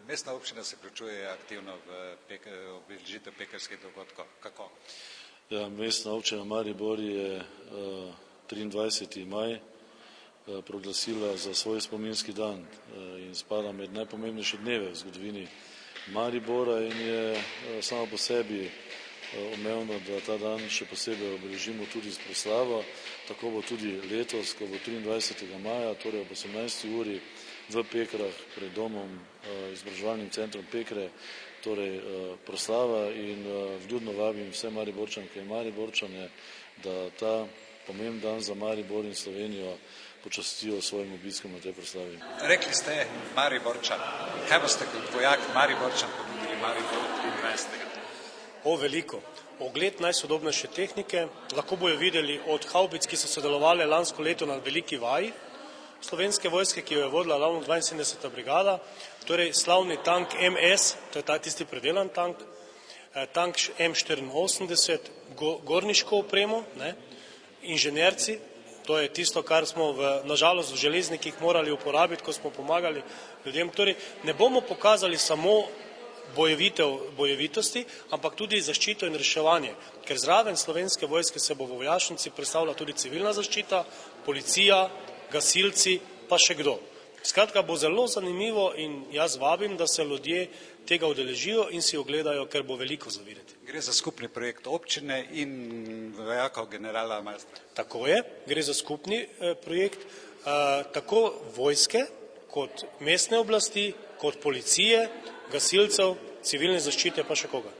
Mestna občina se vključuje aktivno v obeležitev pekrskih dogodkov. Kako? Ja, Mestna občina Maribor je 23. maj proglasila za svoj spominski dan in spada med najpomembnejše dneve v zgodovini Maribora in je samo po sebi omevno, da ta dan še posebej obeležimo tudi s proslavo. Tako bo tudi letos, ko bo 23. maja, torej ob 18. uri v Pekrah pred domom, izobraževalnim centrom Pekre, torej proslava in vljudno vabim vse Mariborčanke in Mariborčane, da ta pomemben dan za Maribor in Slovenijo počastijo s svojim obiskom na tej proslavi. Rekli ste Mariborčan. Kaj boste kot vojak Mariborčan ponudili Mariboru 23. Veliko. Ogled najsodobnejše tehnike, lahko bojo videli od havbic, ki so sodelovali lansko leto na veliki vaji Slovenske vojske, ki jo je vodila ravno 72. brigada, torej slavni tank MS, to je tisti predelan tank, tank M84, gorniško opremo, inženjerci, to je tisto, kar smo nažalost v železnikih morali uporabiti, ko smo pomagali ljudem. Torej ne bomo pokazali samo bojevitosti, ampak tudi zaščito in reševanje, ker zraven Slovenske vojske se bo v vojašnici predstavila tudi civilna zaščita, policija, gasilci, pa še kdo. Skratka, bo zelo zanimivo in jaz vabim, da se ljudje tega udeležijo in si ogledajo, ker bo veliko za videti. Gre za skupni projekt občine in vojakov generala Maestra. Tako je, gre za skupni projekt, tako vojske, kot mestne oblasti, kot policije, gasilcev, civilne zaščite, pa še koga.